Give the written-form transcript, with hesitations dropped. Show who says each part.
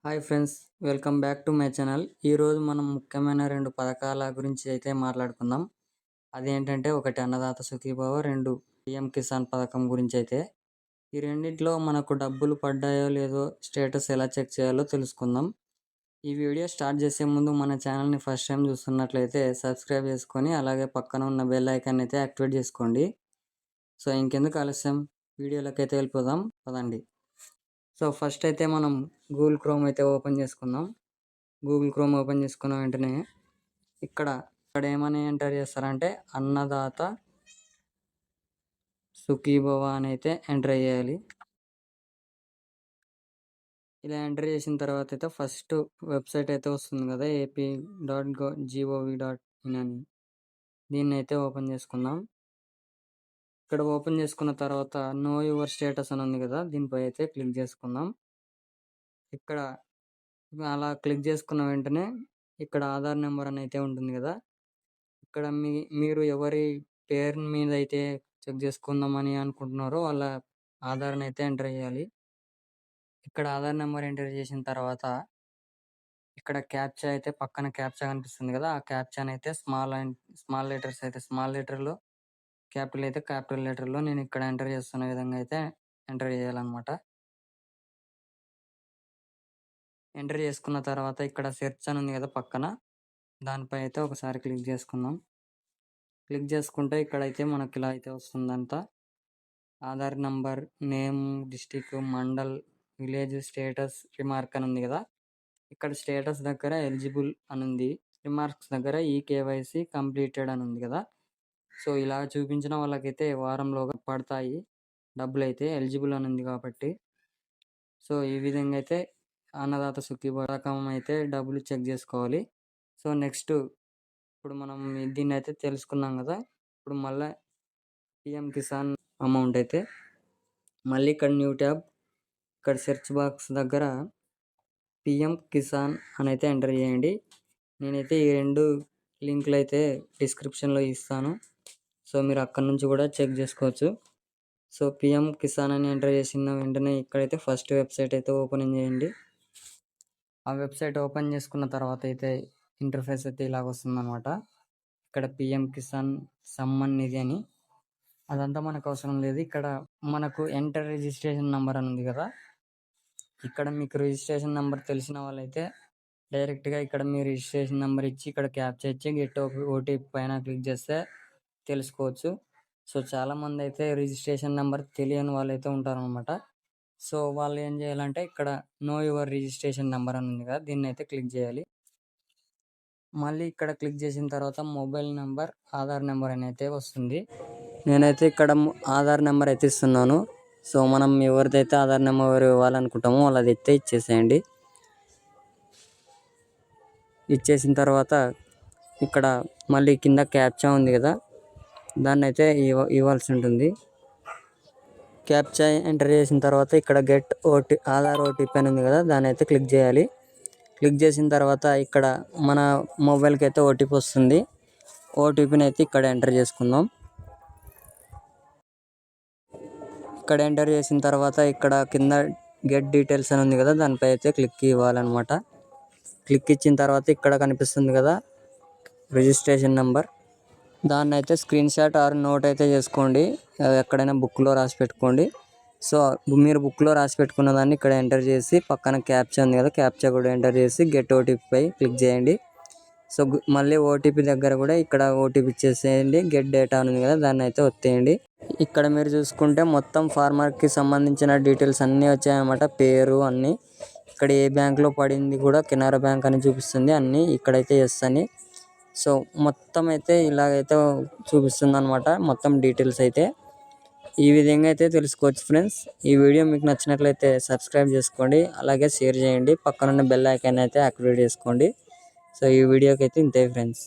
Speaker 1: Hi friends, welcome back to my channel. ఈరోజు మనం ముఖ్యమైన 2 పథకాల గురించి అయితే మాట్లాడుకుందాం. అదేంటంటే ఒకటి అన్నదాత సుఖీభవ, 2 పీఎం కిసాన్ పథకం గురించి అయితే. ఈ రెండిట్లో మనకు డబ్బులు పడ్డాయో లేదో స్టేటస్ ఎలా చెక్ చేయాలో తెలుసుకుందాం. ఈ వీడియో స్టార్ట్ చేసే ముందు మన ఛానల్ని ఫస్ట్ టైం చూస్తున్నట్లయితే సబ్స్క్రైబ్ చేసుకొని అలాగే పక్కన ఉన్న బెల్ ఐకాన్ అయితే యాక్టివేట్ చేసుకోండి. సో ఇంకెందుకు ఆలస్యం, వీడియోలోకి అయితే వెళ్ళిపోదాం పదండి. సో ఫస్ట్ అయితే మనం గూగుల్ క్రోమ్ అయితే ఓపెన్ చేసుకుందాం. గూగుల్ క్రోమ్ ఓపెన్ చేసుకున్న వెంటనే ఇక్కడ ఏమని ఎంటర్ చేస్తారంటే అన్నదాత సుఖీభవ అని అయితే ఎంటర్ చేయాలి. ఇలా ఎంటర్ చేసిన తర్వాత అయితే ఫస్ట్ వెబ్సైట్ అయితే వస్తుంది కదా, AP.gov.in అని. దీన్ని అయితే ఓపెన్ చేసుకుందాం. ఇక్కడ ఓపెన్ చేసుకున్న తర్వాత నో యువర్ స్టేటస్ అని ఉంది కదా, దీనిపై అయితే క్లిక్ చేసుకుందాం. ఇక్కడ అలా క్లిక్ చేసుకున్న వెంటనే ఇక్కడ ఆధార్ నెంబర్ అని అయితే ఉంటుంది కదా, ఇక్కడ మీరు ఎవరి పేరు మీద అయితే చెక్ చేసుకుందామని అనుకుంటున్నారో వాళ్ళ ఆధార్ని అయితే ఎంటర్ చేయాలి. ఇక్కడ ఆధార్ నెంబర్ ఎంటర్ చేసిన తర్వాత ఇక్కడ క్యాప్చా అయితే పక్కన క్యాప్చా కనిపిస్తుంది కదా, ఆ క్యాప్చాని అయితే స్మాల్ లెటర్స్ అయితే స్మాల్ లెటర్లో, క్యాపిటల్ అయితే క్యాపిటల్ లెటర్లో నేను ఇక్కడ ఎంటర్ చేస్తున్న విధంగా అయితే ఎంటర్ చేయాలన్నమాట. ఎంటర్ చేసుకున్న తర్వాత ఇక్కడ సెర్చ్ అని ఉంది కదా పక్కన, దానిపై అయితే ఒకసారి క్లిక్ చేసుకుందాం. క్లిక్ చేసుకుంటే ఇక్కడైతే మనకి ఇలా అయితే వస్తుందంతా. Aadhaar number, name, district, mandal, village, status, remark అని ఉంది కదా, ఇక్కడ స్టేటస్ దగ్గర ఎలిజిబుల్ అని ఉంది, రిమార్క్స్ దగ్గర ఈకేవైసీ కంప్లీటెడ్ అని ఉంది కదా. సో ఇలా చూపించిన వాళ్ళకైతే వారంలోగా పడతాయి డబ్బులు అయితే, ఎలిజిబుల్ అని ఉంది కాబట్టి. సో ఈ విధంగా అయితే అన్నదాత సుఖీభవ పథకం అయితే డబ్బులు చెక్ చేసుకోవాలి. సో నెక్స్ట్ ఇప్పుడు మనం దీన్ని అయితే తెలుసుకున్నాం కదా, ఇప్పుడు మళ్ళీ పిఎం కిసాన్ అమౌంట్ అయితే మళ్ళీ ఇక్కడ న్యూ ట్యాబ్, ఇక్కడ సెర్చ్ బాక్స్ దగ్గర పిఎం కిసాన్ అని అయితే ఎంటర్ చేయండి. నేనైతే ఈ 2 లింకులు అయితే డిస్క్రిప్షన్లో ఇస్తాను, సో మీరు అక్కడ నుంచి కూడా చెక్ చేసుకోవచ్చు. సో పిఎం కిసాన్ అని ఎంటర్ చేసిన వెంటనే ఇక్కడైతే ఫస్ట్ వెబ్సైట్ అయితే ఓపెన్ చేయండి. ఆ వెబ్సైట్ ఓపెన్ చేసుకున్న తర్వాత అయితే ఇంటర్ఫేస్ అయితే ఇలాగ వస్తుందన్నమాట. ఇక్కడ పిఎం కిసాన్ సమ్మన్ నిధి అని, అదంతా మనకు అవసరం లేదు. ఇక్కడ మనకు ఎంటర్ రిజిస్ట్రేషన్ నెంబర్ అని ఉంది కదా, ఇక్కడ మీకు రిజిస్ట్రేషన్ నెంబర్ తెలిసిన వాళ్ళైతే డైరెక్ట్గా ఇక్కడ మీ రిజిస్ట్రేషన్ నెంబర్ ఇచ్చి ఇక్కడ క్యాప్చా ఇచ్చి గెట్ ఓటీపీ పైన క్లిక్ చేస్తే తెలుసుకోవచ్చు. సో చాలామంది అయితే రిజిస్ట్రేషన్ నెంబర్ తెలియని వాళ్ళైతే ఉంటారనమాట. సో వాళ్ళు ఏం చేయాలంటే ఇక్కడ నో యువర్ రిజిస్ట్రేషన్ నెంబర్ అని ఉంది కదా, దీన్ని అయితే క్లిక్ చేయాలి. మళ్ళీ ఇక్కడ క్లిక్ చేసిన తర్వాత మొబైల్ నెంబర్, ఆధార్ నెంబర్ అని అయితే వస్తుంది. నేనైతే ఇక్కడ ఆధార్ నెంబర్ అయితే ఇస్తున్నాను. సో మనం ఎవరిదైతే ఆధార్ నెంబర్ ఇవ్వాలనుకుంటామో వాళ్ళది అయితే ఇచ్చేసేయండి. ఇచ్చేసిన తర్వాత ఇక్కడ మళ్ళీ కింద క్యాప్చా ఉంది కదా, దాన్ని అయితే ఇవ్వాల్సి ఉంటుంది. క్యాప్చా ఎంటర్ చేసిన తర్వాత ఇక్కడ గెట్ ఆధార్ ఓటీపీ అని ఉంది కదా, దాన్ని అయితే క్లిక్ చేయాలి. క్లిక్ చేసిన తర్వాత ఇక్కడ మన మొబైల్కి అయితే ఓటీపీ వస్తుంది. ఓటీపీని అయితే ఇక్కడ ఎంటర్ చేసుకుందాం. ఇక్కడ ఎంటర్ చేసిన తర్వాత ఇక్కడ కింద గెట్ డీటెయిల్స్ అని ఉంది కదా, దానిపై అయితే క్లిక్ ఇవ్వాలన్నమాట. క్లిక్ ఇచ్చిన తర్వాత ఇక్కడ కనిపిస్తుంది కదా రిజిస్ట్రేషన్ నెంబర్, దాన్ని అయితే స్క్రీన్ షాట్ ఆర్ నోట్ అయితే చేసుకోండి, ఎక్కడైనా బుక్లో రాసి పెట్టుకోండి. సో మీరు బుక్లో రాసి పెట్టుకున్న దాన్ని ఇక్కడ ఎంటర్ చేసి పక్కన క్యాప్చా ఉంది కదా, క్యాప్చా కూడా ఎంటర్ చేసి గెట్ ఓటీపీపై క్లిక్ చేయండి. సో మళ్ళీ ఓటీపీ దగ్గర కూడా ఇక్కడ ఓటీపీ ఇచ్చేసేయండి. గెట్ డేటా ఉంది కదా, దాన్ని అయితే ఒత్తేయండి. ఇక్కడ మీరు చూసుకుంటే మొత్తం ఫార్మర్కి సంబంధించిన డీటెయిల్స్ అన్నీ వచ్చాయన్నమాట, పేరు అన్నీ. ఇక్కడ ఏ బ్యాంక్లో పడింది కూడా కెనరా బ్యాంక్ అని చూపిస్తుంది, అన్నీ ఇక్కడైతే ఎస్ అని. సో మొత్తం అయితే ఇలాగైతే చూపిస్తుంది అనమాట, మొత్తం డీటెయిల్స్ అయితే. ఈ విధంగా అయితే తెలుసుకోవచ్చు ఫ్రెండ్స్. ఈ వీడియో మీకు నచ్చినట్లయితే సబ్స్క్రైబ్ చేసుకోండి, అలాగే షేర్ చేయండి, పక్కనున్న బెల్ ఐకాన్ అయితే యాక్టివేట్ చేసుకోండి. సో ఈ వీడియోకి అయితే ఇంతే ఫ్రెండ్స్.